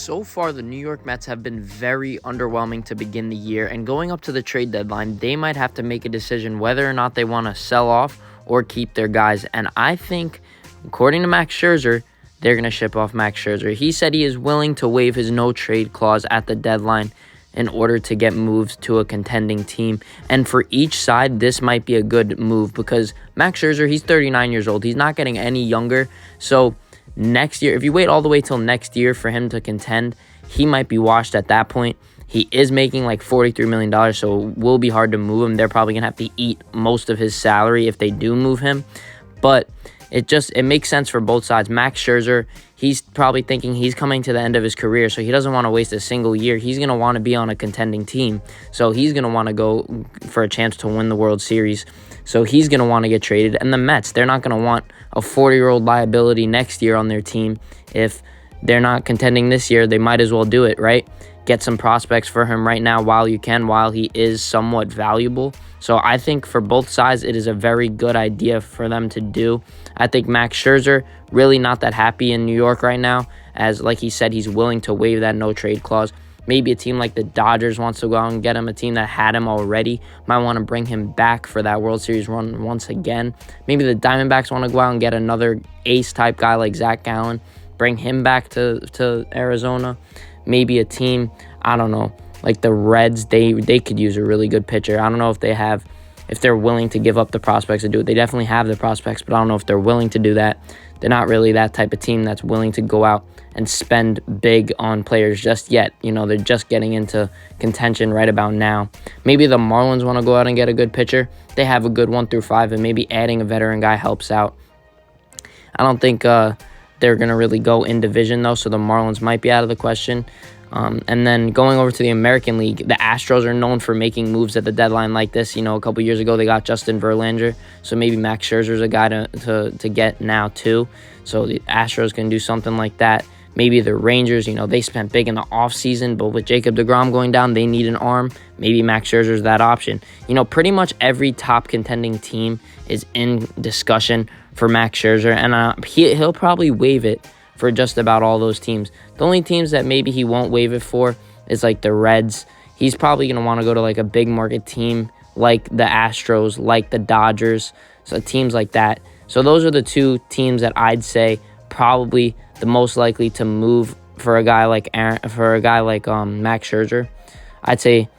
So far, the New York Mets have been very underwhelming to begin the year, and going up to the trade deadline, they might have to make a decision whether or not they want to sell off or keep their guys. And I think, according to Max Scherzer, they're going to ship off Max Scherzer. He said he is willing to waive his no-trade clause at the deadline in order to get moved to a contending team. And for each side, this might be a good move because Max Scherzer, he's 39 years old. He's not getting any younger. So next year, if you wait all the way till next year for him to contend, he might be washed at that point. He is making like $43 million, so it will be hard to move him. They're probably going to have to eat most of his salary if they do move him. But it makes sense for both sides. Max Scherzer, he's probably thinking he's coming to the end of his career, so he doesn't want to waste a single year. He's going to want to be on a contending team, so he's going to want to go for a chance to win the World Series. So he's going to want to get traded. And the Mets, they're not going to want a 40-year-old liability next year on their team. If they're not contending this year, they might as well do it, right? Get some prospects for him right now while you can, while he is somewhat valuable. So I think for both sides, it is a very good idea for them to do. I think Max Scherzer, really not that happy in New York right now, as like he said, he's willing to waive that no-trade clause. Maybe a team like the Dodgers wants to go out and get him. A team that had him already might want to bring him back for that World Series run once again. Maybe the Diamondbacks want to go out and get another ace-type guy like Zach Gallen, bring him back to Arizona. Maybe a team, I don't know, like the Reds, they could use a really good pitcher. I don't know if they're willing to give up the prospects to do it. They definitely have the prospects, but I don't know if they're willing to do that. They're not really that type of team that's willing to go out and spend big on players just yet. You know, they're just getting into contention right about now. Maybe the Marlins want to go out and get a good pitcher. They have a good 1 through 5, and maybe adding a veteran guy helps out. I don't think they're going to really go in division, though, so the Marlins might be out of the question. And then going over to the American League, the Astros are known for making moves at the deadline like this. You know, a couple years ago, they got Justin Verlander, so maybe Max Scherzer's a guy to get now, too. So the Astros can do something like that. Maybe the Rangers, you know, they spent big in the offseason, but with Jacob deGrom going down, they need an arm. Maybe Max Scherzer's that option. You know, pretty much every top contending team is in discussion for Max Scherzer, and he'll probably waive it for just about all those teams. The only teams that maybe he won't waive it for is like the Reds. He's probably going to want to go to like a big market team like the Astros, like the Dodgers, so teams like that. So those are the two teams that I'd say probably the most likely to move for a guy like Max Scherzer. I'd say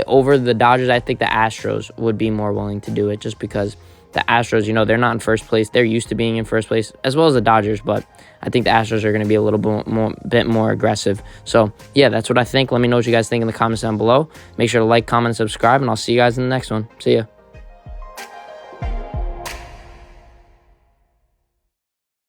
over the Dodgers, I think the Astros would be more willing to do it just because the Astros, you know, they're not in first place. They're used to being in first place, as well as the Dodgers, but I think the Astros are going to be a little bit more aggressive. So, yeah, that's what I think. Let me know what you guys think in the comments down below. Make sure to like, comment, and subscribe, and I'll see you guys in the next one. See ya.